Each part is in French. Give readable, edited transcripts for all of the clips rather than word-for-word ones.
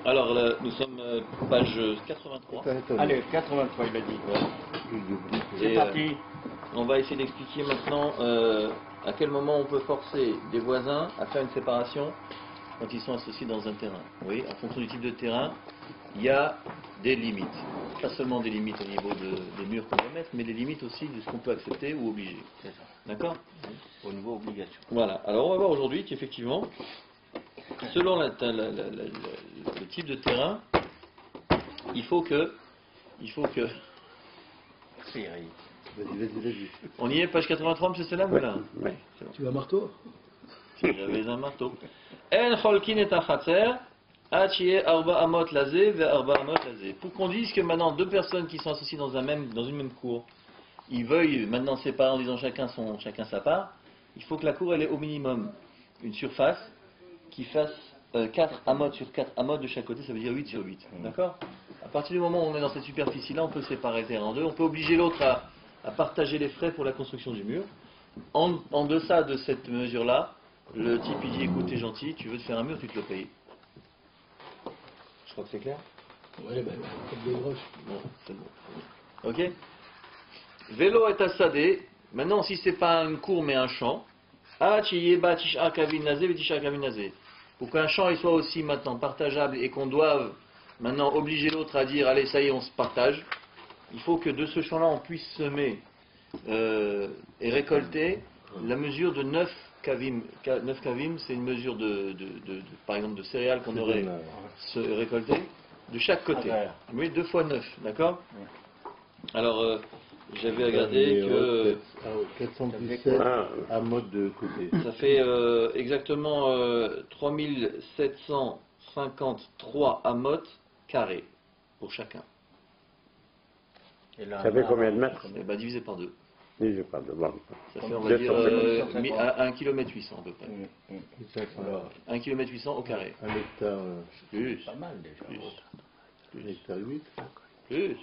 Alors, là, nous sommes page 83. Allez, 83, il a dit. C'est Et, parti. on va essayer d'expliquer maintenant à quel moment on peut forcer des voisins à faire une séparation quand ils sont associés dans un terrain. Oui, en fonction du type de terrain, il y a des limites. Pas seulement des limites au niveau des murs qu'on va mettre, mais des limites aussi de ce qu'on peut accepter ou obliger. D'accord ? Au niveau obligation. Voilà. Alors on va voir aujourd'hui qu'effectivement, selon le type de terrain, il faut que... Vas-y. On y est, page 83, M. Selam, là Oui. C'est bon. Tu as un marteau? Si j'avais un marteau. En cholkin et achatzer, achie arba amot lazé ve arba amot lazé. Pour qu'on dise que maintenant deux personnes qui sont associées dans une même cour, ils veuillent maintenant séparer en disant chacun sa part, il faut que la cour elle ait au minimum une surface qui fasse 4 amot sur 4 amot de chaque côté, ça veut dire 8 sur 8. D'accord? À partir du moment où on est dans cette superficie-là, on peut séparer le terrain en deux, on peut obliger l'autre à partager les frais pour la construction du mur. En deçà de cette mesure-là, le type il dit écoute, t'es gentil, tu veux te faire un mur, tu te le payes. Je crois que c'est clair. Ouais, ben, comme des broches. Bon, c'est bon. Ok. Vélo est assadé. Maintenant, si c'est pas une cour mais un champ, pour qu'un champ il soit aussi maintenant partageable et qu'on doive maintenant obliger l'autre à dire allez ça y est on se partage, il faut que de ce champ-là on puisse semer et récolter la mesure de 9 kavim. 9 kavim, c'est une mesure par exemple de céréales qu'on aurait récolté de chaque côté. Oui, 2 fois 9, d'accord? Alors, j'avais regardé que 417 à mode de côté. ça fait exactement 3753 amotes carrés pour chacun. Et là, Ça fait combien de mètres? Et ben, divisé par 2. Je parle de bon. Ça fait, on va dire, 250. à 1 km 800 à peu près. 1 km 800 au carré. Un hectare, Plus. pas mal déjà. un hectare 8. Plus.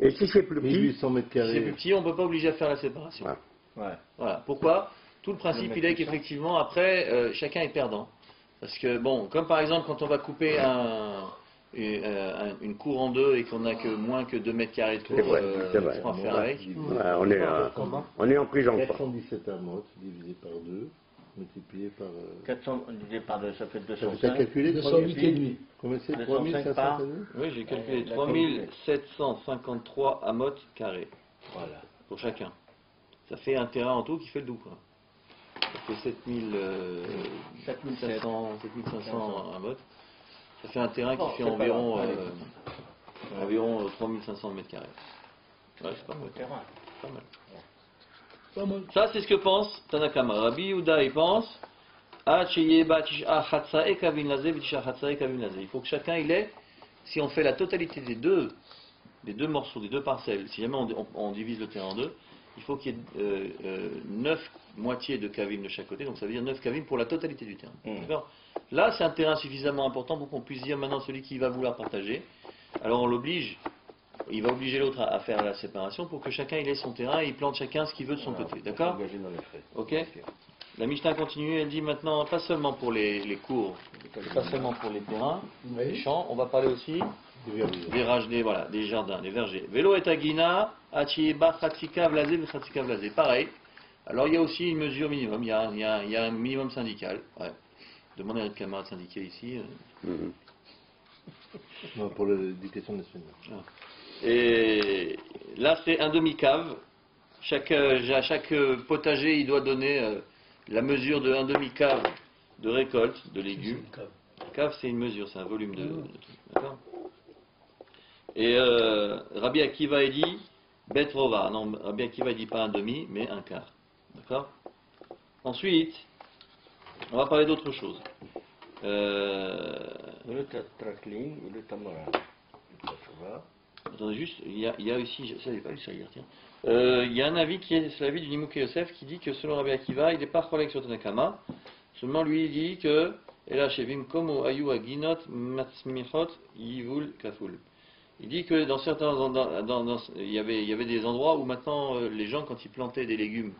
Et si c'est plus petit? 1800 mètres Si c'est plus carrés. petit, on ne peut pas obliger à faire la séparation. Ouais. Ouais. Voilà. Pourquoi? Tout le principe, il est qu'effectivement, après, chacun est perdant. Parce que, bon, comme par exemple, quand on va couper une cour en deux et qu'on n'a que moins que 2 mètres carrés de cour, C'est vrai. à faire avec. Ouais, on est en prison. Quoi. 417 à mode divisé par 2, multiplié par... 400 divisé par 2, ça fait Tu as 205. calculé 208 et demi. Combien c'est? 205 par 3500 Oui, j'ai calculé la 3753 amotes carrés Voilà. pour chacun. Ça fait un terrain en tout qui fait le double. Ça fait 7500 amotes. Ça fait un terrain qui fait environ 3500 mètres carrés. Ouais, c'est pas mal. Terrain. Pas mal. Pas mal. Ça, c'est ce que pense Tanakama. Rabbi Yehuda, il pense il faut que chacun il ait, si on fait la totalité des deux morceaux, des deux parcelles, si jamais on divise le terrain en deux, il faut qu'il y ait 9 moitiés de kavim de chaque côté, donc ça veut dire 9 kavim pour la totalité du terrain. D'accord ? Là, c'est un terrain suffisamment important pour qu'on puisse dire maintenant celui qui va vouloir partager, alors on l'oblige, il va obliger l'autre à faire la séparation pour que chacun il ait son terrain et il plante chacun ce qu'il veut de son côté. D'accord ? Ok ? La Mishnah continue, elle dit maintenant, pas seulement pour les cours, pas seulement pour les terrains, les champs, on va parler aussi des rajdés, voilà, des jardins, des vergers. Vélo et agina, achieba, khatsika, vlasé, khatsika, vlasé. Pareil. Alors il y a aussi une mesure minimum, il y a un minimum syndical. Ouais. Demandez à notre camarade syndiqué ici. Non, pour l'éducation nationale. Et là c'est un demi-cave. Chaque potager il doit donner la mesure de un demi-cave de récolte de légumes. Cave c'est une mesure, c'est un volume de trucs. D'accord ? Et Rabbi Akiva il dit Betrova. Non, Rabbi Akiva il dit pas un demi, mais un quart. D'accord ? Ensuite, on va parler d'autre chose. Le Trakling et le Tamara. Attendez juste, il y a ici, je ne savais pas lu ça hier, tiens. Il y a un avis qui est c'est l'avis du Nimouké Yosef qui dit que selon Rabbi Akiva, il n'est pas cholek sur Tanakama. Seulement lui il dit que Ela Shevim Komo Ayu Aginot Matsmichot Yivul Kaful. Il dit que dans certains il y avait des endroits où maintenant les gens quand ils plantaient des légumes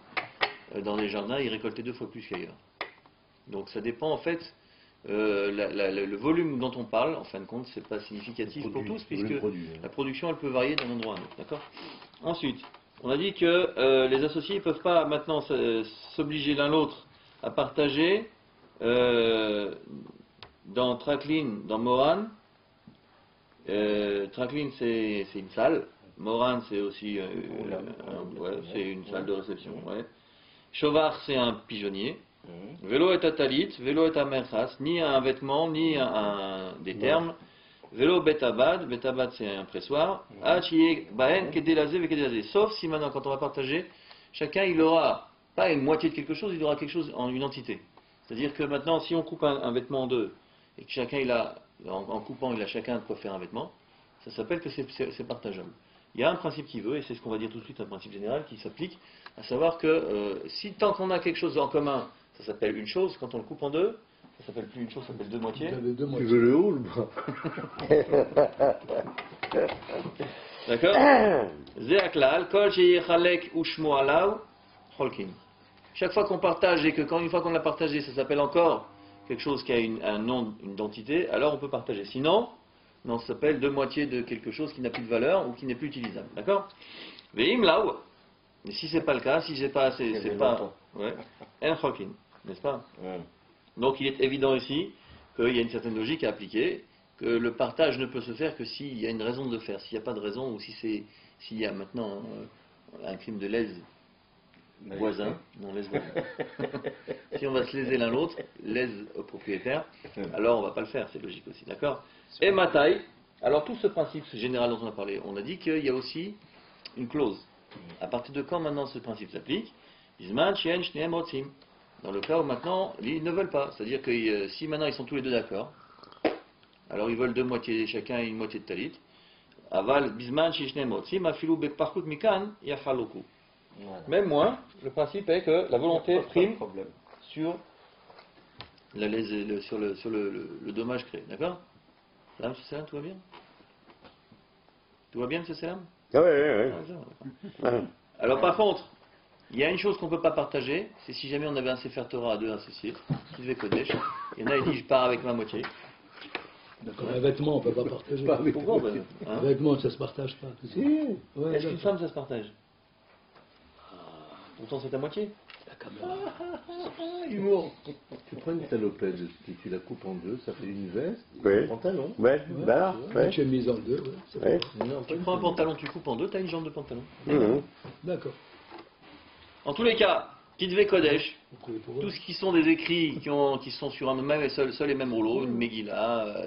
dans les jardins, ils récoltaient 2 fois plus qu'ailleurs. Donc ça dépend en fait le volume dont on parle, en fin de compte, c'est pas significatif pour tous, puisque la production, elle peut varier d'un endroit à un autre. D'accord. Ensuite, on a dit que les associés ne peuvent pas maintenant s'obliger l'un l'autre à partager dans Tracklin, dans Moran. Tracklin, c'est une salle. Moran, c'est aussi c'est une salle de réception. Ouais. Chovar, c'est un pigeonnier. Vélo est à talit, vélo est à merchas, ni un vêtement, ni des termes. Vélo betabad, betabad c'est un pressoir. Sauf si maintenant, quand on va partager, chacun il aura pas une moitié de quelque chose, il aura quelque chose en une entité. C'est-à-dire que maintenant, si on coupe un vêtement en deux, et que chacun il a, en coupant, il a chacun de quoi faire un vêtement, ça s'appelle que c'est partageable. Il y a un principe qui veut, et c'est ce qu'on va dire tout de suite, un principe général qui s'applique, à savoir que si tant qu'on a quelque chose en commun, ça s'appelle une chose, quand on le coupe en deux, ça s'appelle plus une chose, ça s'appelle deux moitiés. Tu veux le haut ou le bas? D'accord. Zeaklal, kol sheyechalek ushmo alav, cholkin. Chaque fois qu'on partage et que quand une fois qu'on l'a partagé, ça s'appelle encore quelque chose qui a un nom, une identité, alors on peut partager. Sinon, non, ça s'appelle deux moitiés de quelque chose qui n'a plus de valeur ou qui n'est plus utilisable. D'accord. Veim lao. Mais si c'est pas le cas, si c'est pas, c'est pas, ouais, en cholkin, n'est-ce pas? Donc il est évident ici qu'il y a une certaine logique à appliquer, que le partage ne peut se faire que s'il y a une raison de le faire. S'il n'y a pas de raison, ou s'il y a maintenant un crime de lèse voisin, non lèse voisin. Si on va se léser l'un l'autre, lèse au propriétaire, alors on ne va pas le faire, c'est logique aussi, d'accord. Et Matai, alors tout ce principe général dont on a parlé, on a dit qu'il y a aussi une clause. À partir de quand maintenant ce principe s'applique? Dans le cas où maintenant ils ne veulent pas, c'est-à-dire que si maintenant ils sont tous les deux d'accord, alors ils veulent deux moitiés, chacun une moitié de talit. Aval bisman shishne motzim afilu beparkut mikan yachaloku. Même moins, le principe est que la volonté prime sur le dommage créé, d'accord? Salam, c'est ça, tout va bien? Tout va bien, c'est ça? Oui, oui, oui. Alors par contre, il y a une chose qu'on ne peut pas partager, c'est si jamais on avait un Sefer Torah à deux associés, qui devait Kodesh, il y en a qui dit je pars avec ma moitié. D'accord, un vêtement, on ne peut pas partager. Pourquoi Un vêtement, ça ne se partage pas. Ouais, est-ce qu'une femme, ça se partage? Pourtant, c'est à moitié. La caméra. Humour. Tu prends une salopette, tu la coupes en deux, ça fait une veste, Oui. un pantalon. Ouais, voilà. Une Ouais. chemise en deux, ouais. c'est Ouais. pas- Non, Tu prends un pantalon, tu coupes en deux, tu as une jambe de pantalon. D'accord. En tous les cas, Kitve Kodesh, Vous pouvez pour eux. tout ce qui sont des écrits qui sont sur un même et seul et même rouleau, une Megillah,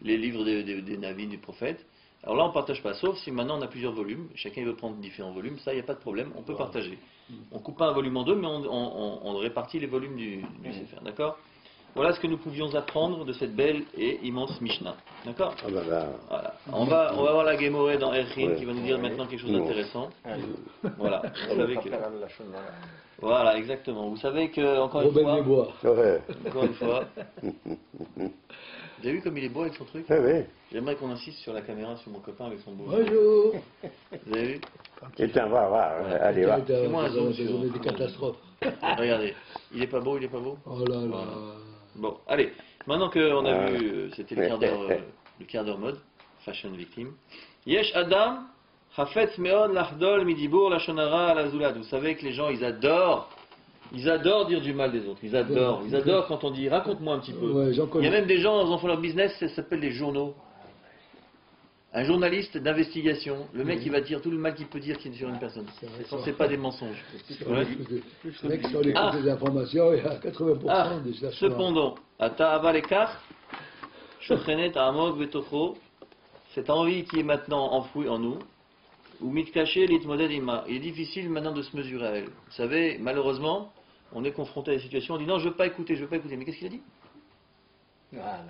les livres des navis, du prophète. Alors là, on ne partage pas, sauf si maintenant on a plusieurs volumes, chacun veut prendre différents volumes, ça, il n'y a pas de problème, on peut partager. On ne coupe pas un volume en deux, mais on répartit les volumes du Sefer, d'accord? Voilà ce que nous pouvions apprendre de cette belle et immense Mishnah, d'accord? Ah bah là. Voilà. On va voir la Gemoré dans Erchin qui va nous dire maintenant quelque chose d'intéressant. Voilà, vous savez que... Voilà, exactement. Vous savez que, encore une Robin fois... des Bois. Ouais. Encore une fois... Vous avez vu comme il est beau avec son truc? Ouais, ouais. J'aimerais qu'on insiste sur la caméra, sur mon copain avec son beau. Bonjour. Vous avez vu? Et tiens, va, allez, va. Fais-moi un zoom Des sur- journées de catastrophe. Regardez. Il est pas beau, il est pas beau? Oh là là. Voilà. Bon, allez. Maintenant qu'on a vu, c'était le quart d'heure mode, fashion victime. Yesh Adam, Hafetz Meod Lachdol Midibur Lachonara Alazulad. Vous savez que les gens, ils adorent dire du mal des autres. Ils adorent quand on dit raconte-moi un petit peu. Ouais, j'en Il y connais. a même des gens, ils en font leur business, ça s'appelle des journaux. Un journaliste d'investigation, le mec il va dire tout le mal qu'il peut dire sur une personne. Quand c'est pas des mensonges. Ouais. C'est vrai que sur les des informations, il y a 80% des chercheurs. Cependant, Ata'ava lekach, Shochenet Amog Betocho, cette envie qui est maintenant enfouie en nous, ou mitkaché litmoded ima, il est difficile maintenant de se mesurer à elle. Vous savez, malheureusement, on est confronté à des situations, on dit non, je veux pas écouter, mais qu'est-ce qu'il a dit?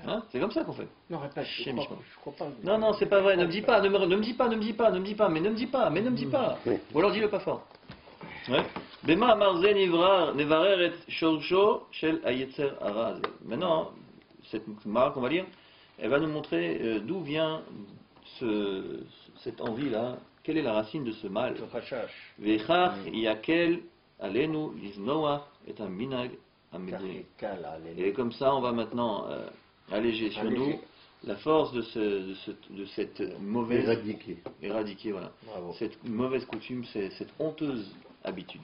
Hein, c'est comme ça qu'on fait. Non, répète, je crois pas. Non, c'est pas vrai, ne me dis pas, ne me dis pas, mais ne me dis pas. Ou alors dis-le pas fort. Ouais. Bema Marze Nevarer et Shorsho Shel Ayetzer Araz. Maintenant, cette marque, on va lire, elle va nous montrer d'où vient cette envie-là, quelle est la racine de ce mal. Vechach Yakel Alenu Liznoach et un minag à Médine. Carré, là, Et comme ça, on va maintenant alléger sur nous la force de cette mauvaise... Éradiqué. Voilà. Bravo. Cette mauvaise coutume, cette honteuse habitude.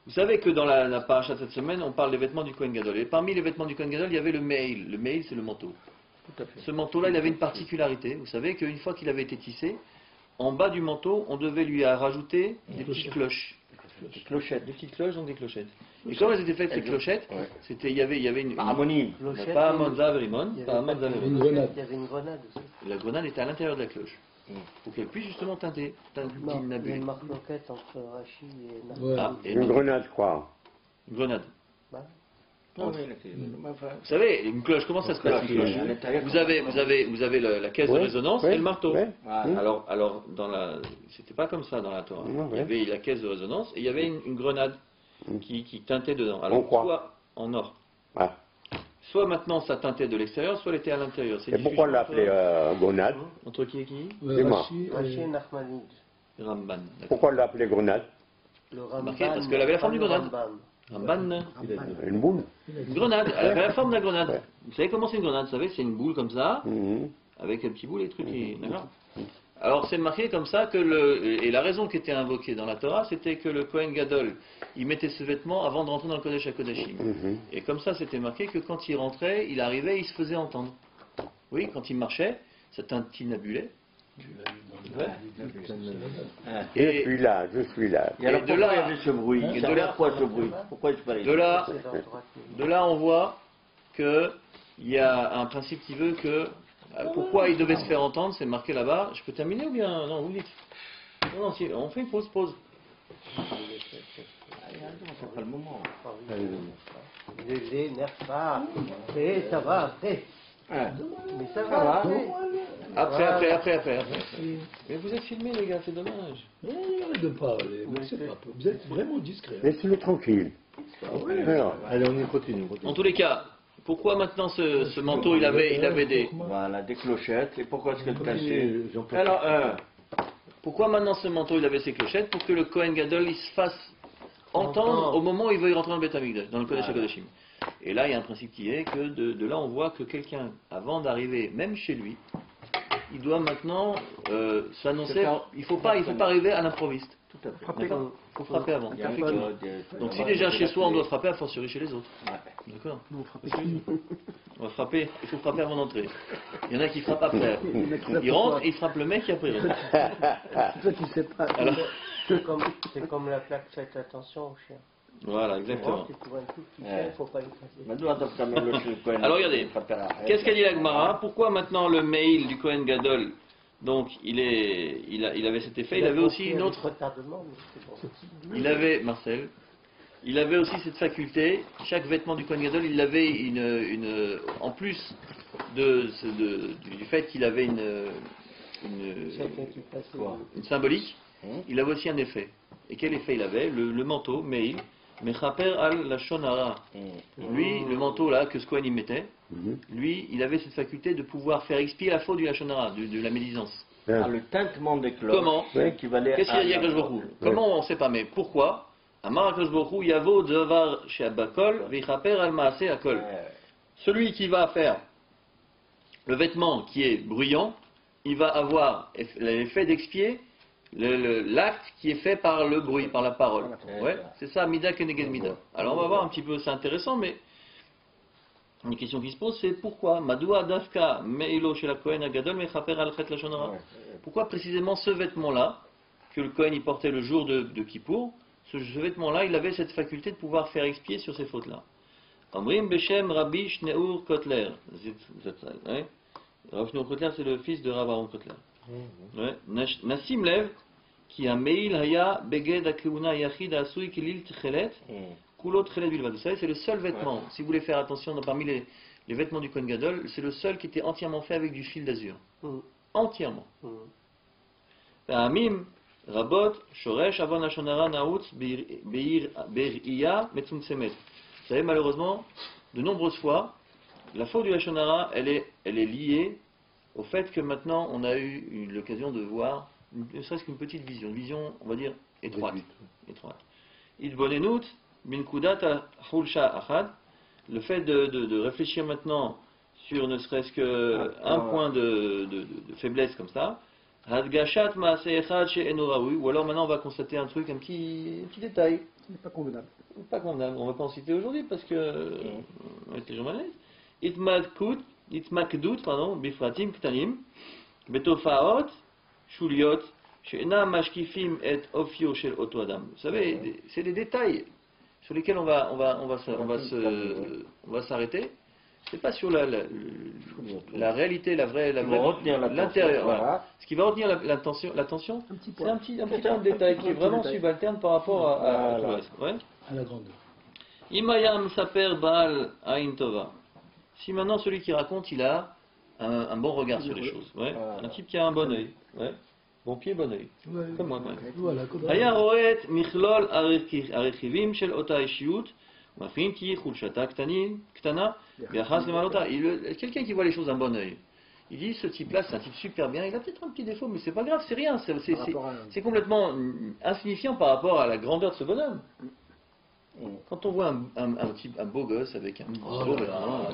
Vous savez que dans la paracha de cette semaine, on parle des vêtements du Kohen Gadol. Et parmi les vêtements du Kohen Gadol, il y avait le meil. Le meil, c'est le manteau. Tout à fait. Ce manteau-là, il avait une particularité. Vous savez qu'une fois qu'il avait été tissé, en bas du manteau, on devait lui rajouter des petites cloches. Des clochettes. Des petites cloches, donc des clochettes. Et comment elles étaient faites, ces clochettes? Ouais. C'était, il y avait une... Harmonie. Pas Amon Zaverimon, pas Amon Une Zaverimon. grenade. Il y avait une grenade aussi. La grenade était à l'intérieur de la cloche. Pour qu'elle puisse justement teinter, Il y a tinnabuler. une marque-loquette entre Rachid et Nachman. Ouais. Ah, et Une non, grenade, je crois. une grenade. Bah, Ah oui, enfin, Vous savez, une cloche, comment ça se passe une cloche? à l'intérieur. Vous avez la caisse de Ouais, résonance ouais, et le marteau. ouais. Voilà. Alors c'était pas comme ça dans la Torah. Non, Il y ouais. avait la caisse de résonance et il y avait une grenade qui teintait dedans. En Alors, quoi? soit en or. Ah. Soit maintenant ça teintait de l'extérieur, soit elle était à l'intérieur. C'est Et pourquoi diffusion l'appeler grenade? entre qui et qui? Dis-moi. Rachid et Nachmanide. Ramban. d'accord. Pourquoi l'appeler grenade? Le Ramban. Marqué parce qu'elle avait la forme du grenade. Ramban, Une boule? une grenade. Elle avait la forme de la grenade. Ouais. Vous savez comment c'est une grenade? Vous savez, c'est une boule comme ça, Mhm. avec un petit bout, les trucs qui... D'accord. Alors c'est marqué comme ça que et la raison qui était invoquée dans la Torah, c'était que le Kohen Gadol, il mettait ce vêtement avant de rentrer dans le Kodesh HaKodashim. Mhm. Et comme ça, c'était marqué que quand il rentrait, il arrivait, il se faisait entendre. Oui, quand il marchait, ça tintinabulait. Ouais. Je suis là. Et alors de pourquoi là- il y avait ce bruit et Il de servait là- à quoi ce bruit Pourquoi il se parlait De là, C'est leur droite. de là, on voit qu'il y a un principe qui veut que... Pourquoi il devait se faire entendre, c'est marqué là-bas. Je peux terminer ou bien... Non, vous me dites. Non, si, on fait une pause. C'est pas le moment. Ne l'énerve pas. Ça va après. Hein. Mais ça Ça va va. après. Après. Mais vous êtes filmés, les gars, c'est dommage. Arrête de parler. Vous êtes vraiment discret. Laissez-le tranquille. Alors, Allez, on y continue. En tous les cas, pourquoi maintenant ce manteau, il avait des... Voilà, des clochettes. Et pourquoi est-ce que tu Continue, cassé Jean-Paul. Alors, Pourquoi maintenant ce manteau, il avait ses clochettes? Pour que le Kohen Gadol, il se fasse entendre au moment où il veut y rentrer dans le Beth Amikdash, dans le Kodesh HaKodashim. Et là, il y a un principe qui est que de là, on voit que quelqu'un, avant d'arriver, même chez lui, il doit maintenant s'annoncer. Il ne faut pas arriver à l'improviste. tout à fait. D'accord. Il faut frapper avant. Il y a Effectivement. Donc si déjà chez soi, on doit frapper, à fortiori chez les autres. Ouais. D'accord. On va frapper, il faut frapper avant d'entrer. Il y en a qui frappent après. Ils rentrent et ils frappent le mec qui après il rentre. Toi, tu sais pas. Alors, C'est comme la plaque, faites attention au chien. voilà, exactement. Si tu vois un tout petit Ouais. chien, il ne faut pas le casser. Maintenant, t'as quand même le truc, quoi. Alors, regardez. Qu'est-ce qu'a dit la Gemara? Pourquoi maintenant le mail du Kohen Gadol, donc il avait cet effet, il avait aussi une autre... retardement, mais c'est bon. Il avait, Marcel, il avait aussi cette faculté, chaque vêtement du Kohen Gadol, il avait en plus du fait qu'il avait Chacun qui passe. une symbolique, il avait aussi un effet. Et quel effet il avait? Le manteau, Meil, Mechaper al la Shonara. Lui, le manteau là que ce Kohen il mettait, lui, il avait cette faculté de pouvoir faire expier la faute du Lachonara, de la médisance. Ah, le tintement des cloches. Comment? Équivalait Qu'est-ce qu'il a dit à Akadosh Baruch Hu? Comment on ne sait pas, mais pourquoi? Amar Akadosh Baruch Hu, Yavo Devar Sheabakol, Vichaper al Maase Akol. Celui qui va faire le vêtement qui est bruyant, il va avoir l'effet d'expier l'acte qui est fait par le bruit, par la parole. Ouais, c'est ça, Mida Keneged Mida. Alors on va voir un petit peu, c'est intéressant, mais une question qui se pose, c'est pourquoi Madoua Dafka Meilo chez la Kohen Agadol Mechaper al Chet Lashonara. Pourquoi précisément ce vêtement-là, que le Kohen y portait le jour de Kippour, ce vêtement-là, il avait cette faculté de pouvoir faire expier sur ces fautes-là. Amrim Beshem Rabbi Shneur Kotler. Rabbi Shneur Kotler, c'est le fils de Rabbi Aaron Kotler. Ouais. Nassim Lev, qui a Meil Haya Beged Akeuna Yachid Asui Kilil Tchelet, Kulot Tchelet Bilvad. Vous savez, c'est le seul vêtement, si vous voulez faire attention, parmi les vêtements du Kohen Gadol, c'est le seul qui était entièrement fait avec du fil d'azur. Entièrement. Amim Rabot Shoresh Avon Lashonara Naoutz Beir Metzumtsemet. Vous savez, malheureusement, de nombreuses fois, la faute du Lashonara, elle est liée au fait que maintenant on a eu l'occasion de voir, ne serait-ce qu'une petite vision, une vision, on va dire, étroite. Il bonenout, Minkudat al-hulsha achad, le fait de réfléchir maintenant sur ne serait-ce qu'un point de faiblesse comme ça, hadgashat ma'aseh echad she'eno raoui, ou alors maintenant on va constater un truc, un petit détail. C'est pas convenable. Pas convenable, on va pas en citer aujourd'hui parce que on est les gens malaises. Itmakdut, pardon, bifratim ktanim, betofaot, shuliot, she'ena mashkifim et ofio shel oto adam. Vous savez, c'est des détails sur lesquels on va s'arrêter. C'est pas sur la réalité, l'intérieur. Voilà. Ce qui va retenir l'attention, c'est un petit point de détail qui est vraiment subalterne par rapport à tout le reste. Ouais. À la grandeur. Imayam saper baal ain tova. Si maintenant celui qui raconte, il a un bon regard sur les choses. Ouais. Un type qui a un bon œil. Ouais. Bon pied, bon œil. Ouais. Comme moi. Ouais. Voilà, comme Haya roet michlol arichivim shel ota ishiyut. Quelqu'un qui voit les choses d'un bon œil, il dit ce type-là c'est un type super bien, il a peut-être un petit défaut, mais c'est pas grave, c'est rien, c'est complètement insignifiant par rapport à la grandeur de ce bonhomme. Quand on voit un beau gosse avec un beau bras,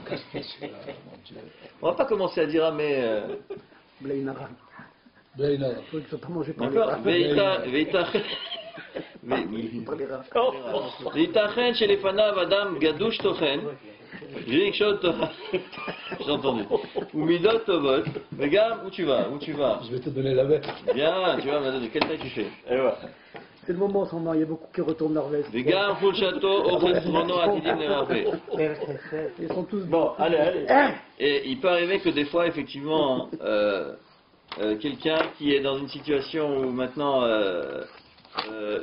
on va pas commencer à dire ah mais Blainara. Il faut que ça pas mangé par les d'accord, Vitachen chez les fanav adam gadouche tochen. J'ai entendu. Ou midot tovot. Regarde où tu vas. Je vais te donner la bête. Bien, tu vas me donner quelle taille tu fais. Et voilà. C'est le moment en ce moment, il y a beaucoup qui retournent leur veste. Regarde full château, offre mono atidim nevarvé. Ils sont tous Bon, allez. Et il peut arriver que des fois, effectivement, quelqu'un qui est dans une situation où maintenant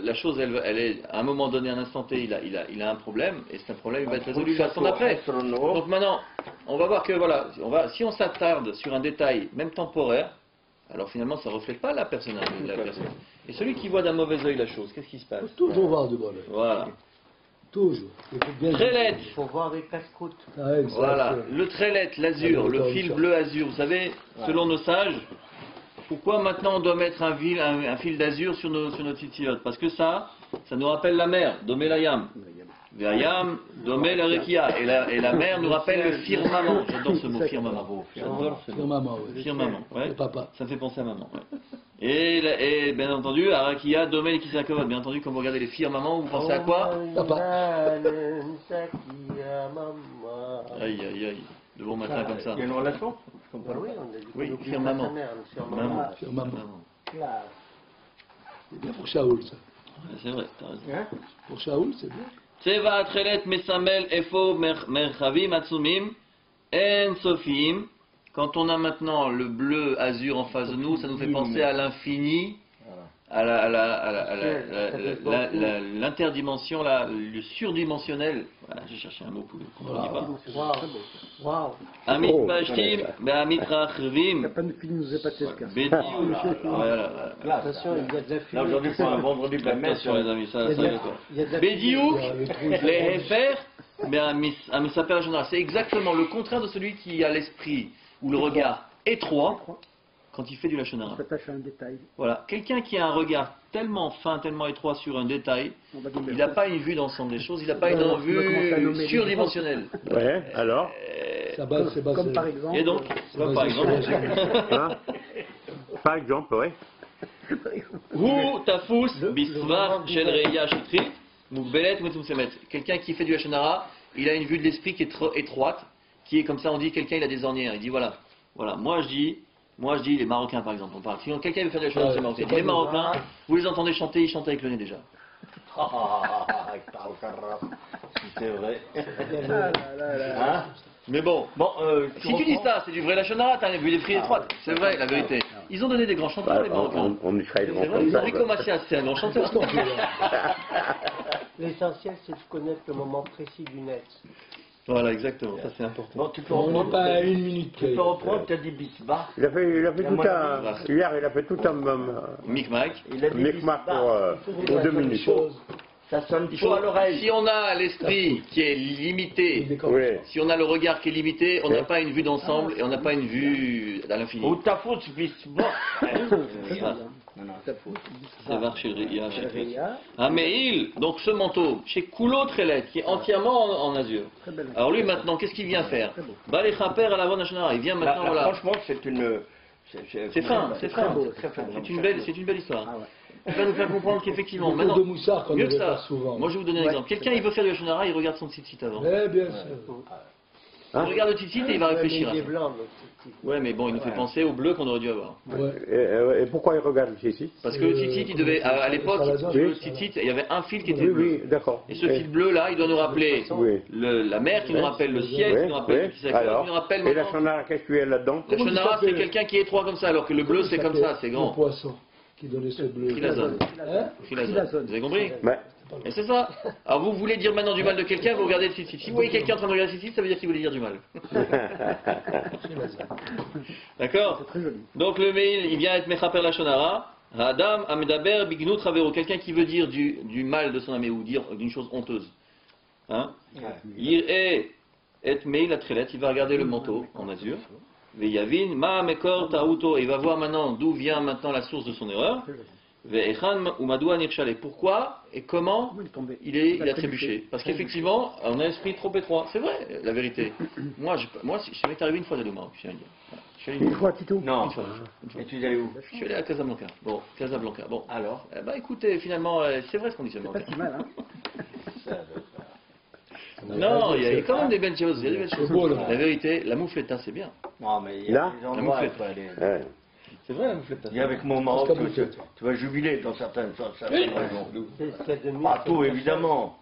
la chose, elle est à un moment donné, à un instant T, il a un problème, et c'est un problème, il va être résolu l'instant d'après. Donc maintenant, on va voir que voilà, si on s'attarde sur un détail, même temporaire, alors finalement ça ne reflète pas la personne. Et celui qui voit d'un mauvais œil la chose, qu'est-ce qui se passe? Il faut toujours voir du bon œil. Voilà. Toujours. Trélet. Il faut voir avec casse-croûte. Voilà, le trélet, l'azur, le fil bleu azur, vous savez, selon nos sages, pourquoi maintenant on doit mettre un fil d'azur sur nos titilotes? Parce que ça nous rappelle la mer, Domé la Yam. Yam, Domé la Rekia. Et la mer nous rappelle le firmament. J'adore ce mot, firmament. J'adore ce mot. Firmament, oui. Firmament, ouais. Le papa. Ça me fait penser à maman. Ouais. Et bien entendu, Arakia, Domé les Kisakovat. Bien entendu, quand vous regardez les firmaments, vous pensez à quoi? Papa. Aïe, aïe, aïe. De bon matin comme ça. Il y a une relation? Oui, firmament. Maman. Firmament. C'est bien pour Shaoul, ça. C'est vrai, t'as raison. Pour Shaoul, c'est bien. Tseva atrelet mesamel efo merchavim atsumim en sofim. Quand on a maintenant le bleu azur en face de nous, ça nous fait penser à l'infini, à l'interdimension, le surdimensionnel. Voilà, j'ai cherché un mot pour qu'on ne dit pas. Waouh. Amit pashtim, amit rachvim. Pas de film, nous épater ce cas. Attention, il y a de la fumée. Là, aujourd'hui, c'est un vendredi plein messe. Attention les amis, ça y est quoi. Il y a de la Bédiouk, les Hefer, mais ça perd général. C'est exactement le contraire de celui qui a l'esprit ou le regard étroit quand il fait du lachon hara. On s'attache à un détail. Voilà, quelqu'un qui a un regard tellement fin, tellement étroit sur un détail, il n'a pas une vue d'ensemble des choses, il n'a pas une vue surdimensionnelle. Ouais, alors Comme par exemple. Et donc, comme par exemple, hein? Par exemple, ouais. Hu tafus bisvar shel reya shitrit mugbelet mutzumsemet. Quelqu'un qui fait du lachon hara, il a une vue de l'esprit qui est trop étroite, qui est comme ça, on dit quelqu'un il a des ornières. Il dit voilà, moi je dis les Marocains par exemple. On parle. Si quelqu'un veut faire des choses, c'est Marocain. Les Marocains, vous les entendez chanter, ils chantent avec le nez déjà. C'est vrai. Hein? Mais bon, si tu dis ça, c'est du vrai lachon hara, t'as vu les prix étroites. C'est vrai, la vérité. Ils ont donné des grands chanteurs, les Marocains. On Israël, C'est vrai, Enrico Macias, c'est un grand chanteur. L'essentiel, c'est de connaître le moment précis du net. Voilà, exactement. Ça, c'est important. Bon, tu peux On n'est reprendre. pas à une minute. Tu peux reprendre, tu as dit bisbar. Il a fait tout un. Hier, il a fait tout un. Micmac. Il a dit Micmac bisbar. pour 2 minutes. Ça sonne Il faux faut, à l'oreille. si on a l'esprit qui est limité, Oui. si on a le regard qui est limité, on n'a pas une vue d'ensemble et on n'a pas une vue à l'infini. Ou ta faute, bisbar. Non, c'est faux. C'est var chez un meil, donc ce manteau, chez Kulo Trelet, qui est entièrement en azur. Alors lui maintenant, qu'est-ce qu'il vient faire Balé Chaper à la bonne Hashonara. Il vient maintenant, Là, voilà. franchement, c'est une. C'est fin, c'est fin. C'est une belle histoire. Il va nous faire comprendre qu'effectivement, maintenant, de moussard qu'on ne mieux que voit pas ça, souvent. moi je vais vous donner un exemple. Quelqu'un il veut faire du Hashonara, il regarde son tzitzit avant. Eh bien sûr. Il regarde le tzitzit et il va réfléchir à Il est ça. blanc, le petit. Ouais, mais bon, il nous fait penser au bleu qu'on aurait dû avoir. Ouais. Et pourquoi il regarde ici? Parce que le tzitzit, il devait, à l'époque, le tzitzit, il y avait un fil qui était Oui, bleu. oui, d'accord. Et ce fil bleu là, il doit nous rappeler Oui. la mer, qui nous rappelle le ciel, qui nous rappelle le Kisaka, Alors, qui nous rappelle et la maintenant. Shonara, qu'est-ce qu'il y a là-dedans? Le Shonara, c'est quelqu'un qui est étroit comme ça, alors que le bleu, c'est comme ça, c'est Le grand. poisson qui donnait ce bleu. Khilazon. Hein Khilazon. Vous avez compris Ouais. Et c'est ça. Alors vous voulez dire maintenant du mal de quelqu'un, vous regardez le site. Si vous voyez quelqu'un en train de regarder le site, ça veut dire qu'il voulait dire du mal. D'accord. Donc le mail, il vient être Mechaper la Shonara. Adam Amedaber Bignu Travero. Quelqu'un qui veut dire du mal de son ami ou dire d'une chose honteuse. Hein? Il est mail la Trelet, il va regarder le manteau en azur. Veyavin Ma Mekor Tauto. Il va voir maintenant d'où vient maintenant la source de son erreur. Ve'echan umadua nirchale. Pourquoi et comment il a trébuché? Parce qu'effectivement, on a un esprit trop étroit. C'est vrai, la vérité. Moi, je m'est arrivé une fois d'aller au Maroc. Je suis allé Une fois, Tito? Non. une fois. Et tu es allé où? Je suis allé à Casablanca. Bon, Casablanca. Bon. Alors? Bah écoutez, finalement, c'est vrai ce qu'on dit sur le Maroc. Non, il y a quand même des belles choses. Il y a des belles choses. beau, là. La vérité, la moufletta, c'est bien. Non, mais il y Là? a des endroits où il mouflette. faut aller. Ouais. C'est vrai, la moufletta. Et avec mon Maroc, tu vas jubiler dans certaines régions. C'est ce qu'il y a de mieux. Pas tout, évidemment.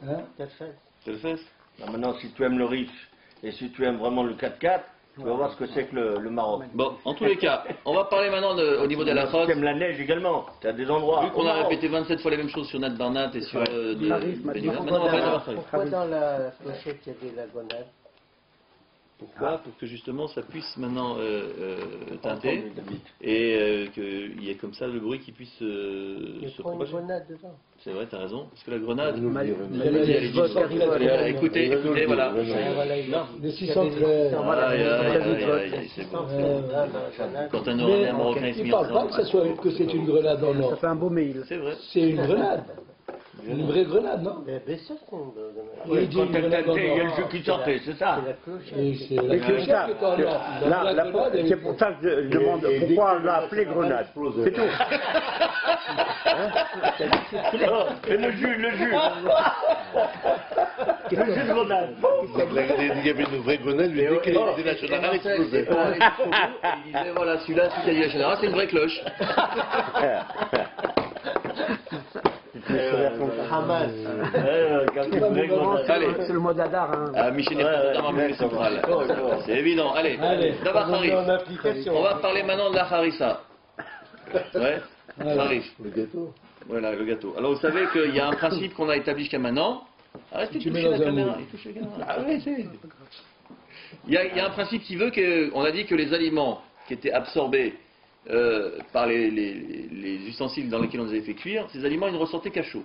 Hein Tout à fait. C'est le fesse. Là, maintenant, si tu aimes le riche et si tu aimes vraiment le 4x4, tu vas voir ce que c'est que le Maroc. Bon, en tous les cas, on va parler maintenant au niveau de la Si tu aimes la neige également, tu as des endroits. Vu qu'on au a Maroc. répété 27 fois les mêmes choses sur Nat Barnat et sur Kharif, Benina, maintenant on va parler de Kharif. Pourquoi dans la clochette il y a des lagonades? Pourquoi Pour que justement ça puisse maintenant teinter Entendu, David. et qu'il y ait comme ça le bruit qui puisse Il se prend une propager. grenade dedans. C'est vrai, t'as raison. Parce que la grenade. Nous le dire, Allez, voilà, écoutez, voilà. Voilà, il a Les 613. Aïe, aïe, aïe, c'est bon. Quand un Oranais marocain il se Il met ne parle pas que c'est une grenade en or. fait un beau mail. C'est vrai. C'est une grenade. Une vraie grenade, non? Mais bien sûr, c'est une grenade. Il dit Quand une elle grenade en teintait, il y a le or. jeu qui sortait, c'est ça? C'est la clochette. Et c'est la Mais c'est clochette ça. qui est en or. Dans Là, la grenade, elle est- c'est pour ça que je demande pourquoi on l'a appelé grenade. C'est tout. Oh, et le jus, le jus. Le jus de grenade. Il y avait une vraie grenade, lui dit qu'elle était nationale, elle explosait. Il disait voilà, celui-là, si t'as dit la générale, c'est une vraie cloche. Hamas. Allez, C'est le mot d'Adar. Hein. à Michel n'est pas dans ma centrale. C'est évident. Allez, Allez. d'abord Harif. En application. On va parler maintenant de la harissa. Ouais, Harif. Le gâteau. Voilà, le gâteau. Alors vous savez qu'il y a un principe qu'on a établi jusqu'à maintenant. Arrêtez de Tu toucher mets la dans un caméra. moule. Il touche la caméra. Ah oui, c'est... Il y a un principe qui veut que, on a dit que les aliments qui étaient absorbés par les ustensiles dans lesquels on les avait fait cuire, ces aliments ils ne ressortaient qu'à chaud.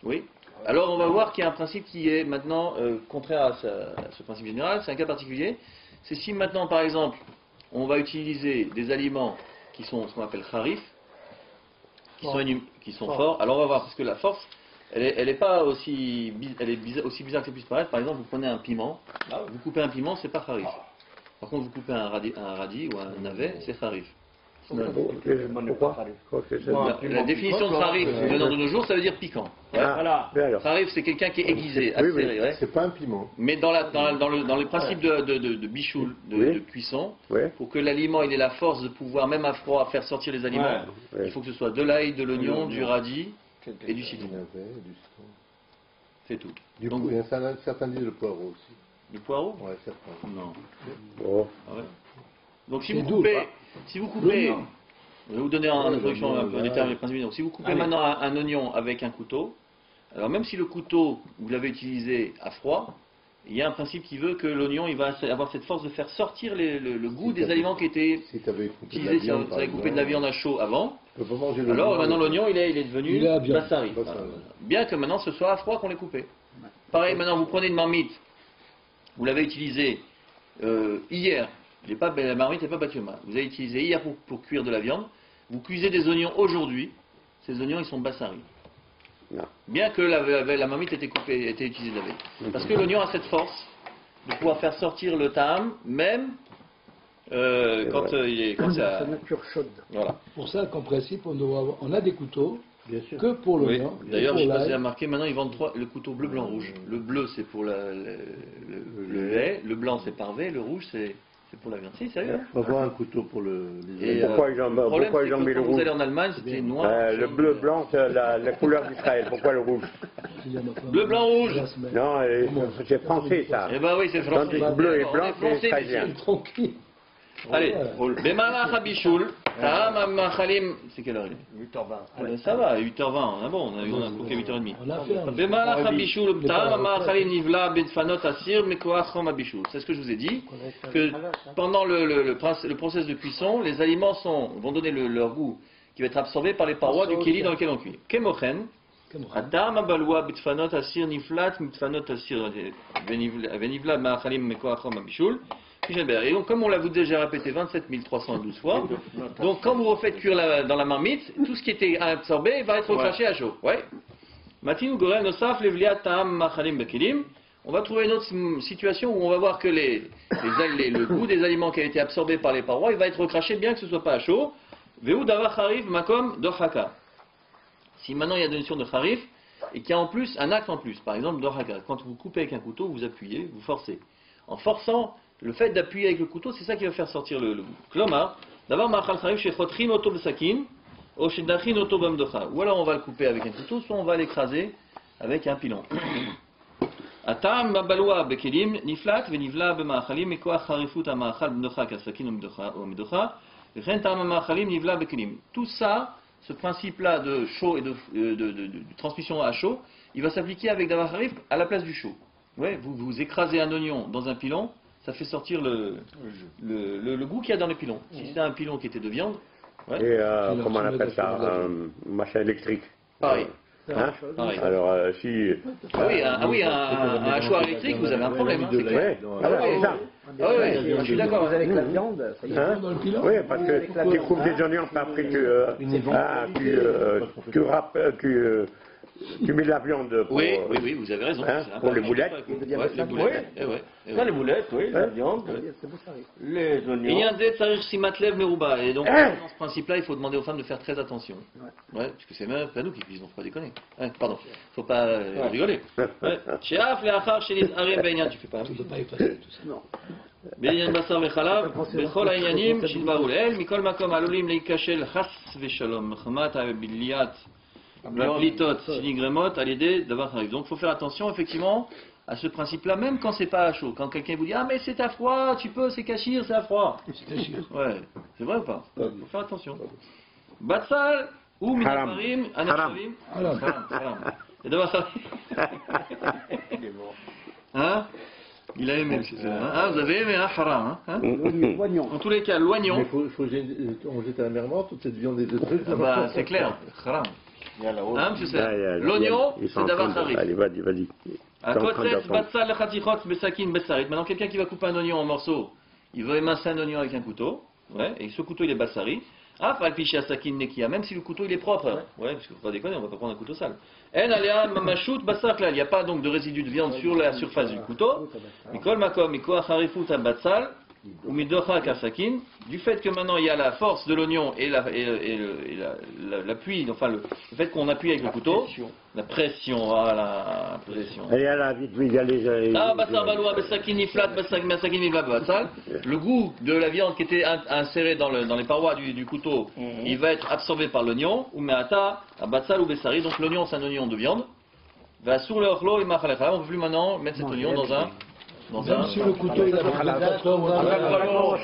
Oui. Alors on va voir qu'il y a un principe qui est maintenant contraire à ce principe général. C'est un cas particulier. C'est si maintenant, par exemple, on va utiliser des aliments qui sont ce qu'on appelle kharif, qui sont forts. Alors on va voir, parce que la force, elle est pas aussi, aussi bizarre que ça puisse paraître. Par exemple, vous prenez un piment, vous coupez un piment, c'est pas kharif. Par contre, vous coupez un radis ou un navet, c'est kharif. Pourquoi? La définition de kharif venant de nos jours, ça veut dire piquant. Ouais. Voilà. Et alors? Kharif, c'est quelqu'un qui est aiguisé, Oui, oui. acéré. Ouais. C'est pas un piment. Mais dans les principes de bichoul, de cuisson, Oui. pour que l'aliment il ait la force de pouvoir, même à froid, faire sortir les aliments, Ouais. il faut que ce soit de l'ail, de l'oignon, du radis et du Du citron. navet, du citron. C'est tout. Du Donc, coup, il y a certains disent le poireau aussi. du poireau Ouais, certains. Non. Bon. Ah ouais. Donc si C'est vous doux, coupez, pas. si vous coupez, Non. je vais vous donner en introduction un peu les termes et les principes. Donc si vous coupez Allez. maintenant un oignon avec un couteau, alors même si le couteau vous l'avez utilisé à froid, il y a un principe qui veut que l'oignon il va avoir cette force de faire sortir le goût des aliments qui étaient Si tu avais coupé de la utilisés. Si viande, vous avez coupé de la viande à chaud avant, tu peux pas manger le alors maintenant l'oignon il est devenu Il est à viande. bassari. Bassari. Bien que maintenant ce soit à froid qu'on l'ait coupé. Pareil, maintenant vous prenez une marmite, vous l'avez utilisée hier, la marmite n'est pas battue au mal. Vous avez utilisé hier pour cuire de la viande, vous cuisez des oignons aujourd'hui, ces oignons ils sont bassari. Non. Bien que la marmite ait été utilisée la veille. Parce que l'oignon a cette force de pouvoir faire sortir le tam, même quand ça... Sa nature chaude. Voilà. Pour ça qu'en principe, on a des couteaux Bien sûr. que pour Oui. l'oignon. D'ailleurs, je pour sais pas si l'ail. vous avez remarqué, maintenant ils vendent le couteau bleu, blanc, rouge. Le bleu c'est pour le lait, le blanc c'est parvé, le rouge c'est pour la viande. Si, sérieux hein. On va avoir un couteau pour les Et, Pourquoi ils ont, le problème, pourquoi c'est ils ont que mis le quand vous rouge allez en Allemagne, c'était noir. Le bleu blanc, c'est la couleur d'Israël. Pourquoi le rouge? Bleu, blanc, rouge. Non, c'est français ça. Eh ben oui, c'est français. Tandis que bleu et On blanc, est c'est français, israélien. messieurs. Tranquille. Allez, Bemala Habishul, Ta'am Machalim, c'est quelle heure il est 8h20. Ça va, 8h20, on a bon, on a coupé 8h30. On a fait un... Bemala Habishul, Ta'am Machalim Nivla Bedfanot Asir Mekoach Chom Habishul. C'est ce que je vous ai dit, que pendant le process de cuisson, les aliments vont donner leur goût qui va être absorbé par les parois du keli dans lequel on cuit. Kemochen, Adam Abalwa Bedfanot Asir Niflat Bedfanot Asir Venivla Machalim Mekoach Chom Habishul. Et donc, comme on l'a déjà répété 27 312 fois, donc quand vous refaites cuire dans la marmite, tout ce qui était absorbé va être recraché à chaud. Ouais. Matinu Gorel Nosaf Levliat Ta'am Machalim Bekilim. On va trouver une autre situation où on va voir que le goût des aliments qui a été absorbé par les parois, il va être recraché bien que ce ne soit pas à chaud. Veu Dava Harif Makom Dohaka. Si maintenant il y a une notion de Harif et qu'il y a en plus un acte en plus, par exemple Dohaka, quand vous coupez avec un couteau, vous appuyez, vous forcez. En forçant, le fait d'appuyer avec le couteau, c'est ça qui va faire sortir le goût. Klomar, d'abord, ou alors on va le couper avec un couteau, soit on va l'écraser avec un pilon. Atam babalwa bekelim niflat venivla b'ma'achalim mekoach harifut ha'ma'achal b'nocha kasakin ou medocha v'chen tam ha'ma'achalim nivla bekelim. Tout ça, ce principe-là de chaud et de transmission à chaud, il va s'appliquer avec davar harif à la place du chaud. Ouais, vous écrasez un oignon dans un pilon, ça fait sortir le goût qu'il y a dans le pilon. Si c'est un pilon qui était de viande, ouais. Et comment on appelle ça? Machin électrique. Pareil. Hein? Pareil. Alors, si. Un hachoir électrique, vous avez un problème. Hein, c'est clair. Oui, c'est ça. Ah oui, je suis d'accord. Avec la viande, ça y est. Hein? Dans le pilon. Oui, parce que tu coupes des oignons, puis après tu mets de la viande pour, Oui, vous avez raison. hein, C'est pour les boulettes. Ouais, les boulettes. Dans les boulettes, oui, la viande, C'est beau, ça arrive. les Et il y oignons. a un dé simatlev merouba. Et donc, dans ce principe-là, il faut demander aux femmes de faire très attention. Ouais, parce que c'est même pas nous qui cuisons, faut pas déconner. Ouais, pardon, faut pas rigoler. Sheaf leachar sheniz arem be'inyan, tu fais pas. Tu ne peux pas effacer tout ça. Non. בעניין בשר וחלב, בכל העניינים שהתבררו לעיל, מכל מקום עלולים להיכשל חס ושלום, מחמת הבליית והפליטות שנגרמות על ידי דבר חריף. Donc il faut faire attention effectivement à ce principe-là, même quand c'est pas à chaud. Quand quelqu'un vous dit ah mais c'est à froid, tu peux, c'est cachir, c'est à froid. Ouais, c'est vrai ou pas? Il faut faire attention. Batsal ou minaparim, anachavim. Haram. Et d'abord ça. Hein? Il a aimé, monsieur. Hein, vous avez aimé, hein, haram. Hein? L'oignon. En tous les cas, l'oignon. Mais il faut on jette à la mer morte toute cette viande et de trucs. Ah bah, c'est clair. Haram. Il y a là-haut. Hein, monsieur Serre? L'oignon, c'est d'avoir harif. Allez, vas-y. À kotetz, batsal, khatichot, besakin, besarit. Maintenant, quelqu'un qui va couper un oignon en morceaux, il veut émincer un oignon avec un couteau. Ouais, et ce couteau, il est bassari. Ah, falpicha sakin nekia, même si le couteau il est propre. Ouais, parce qu'il ne faut pas déconner, on ne va pas prendre un couteau sale. En aléa mamashut basak là, il n'y a pas donc de résidus de viande sur la surface du couteau. Mikol makom, mikoach harifut batsal, ou midocha kasakin. Du fait que maintenant il y a la force de l'oignon et l'appui, enfin le fait qu'on appuie avec le couteau, la pression, voilà, la pression. Et à la vite, il y a les. Ah, bassar baloua, basakin iflat, basakin iflat, batsal. Le goût de la viande qui était insérée dans les parois du couteau, il va être absorbé par l'oignon, ou meata, batsal ou bessari. Donc l'oignon, c'est un oignon de viande. Va sur le ochlo et machalecha. On ne peut plus maintenant mettre cet oignon dans un. Même si le couteau il a 4 heures,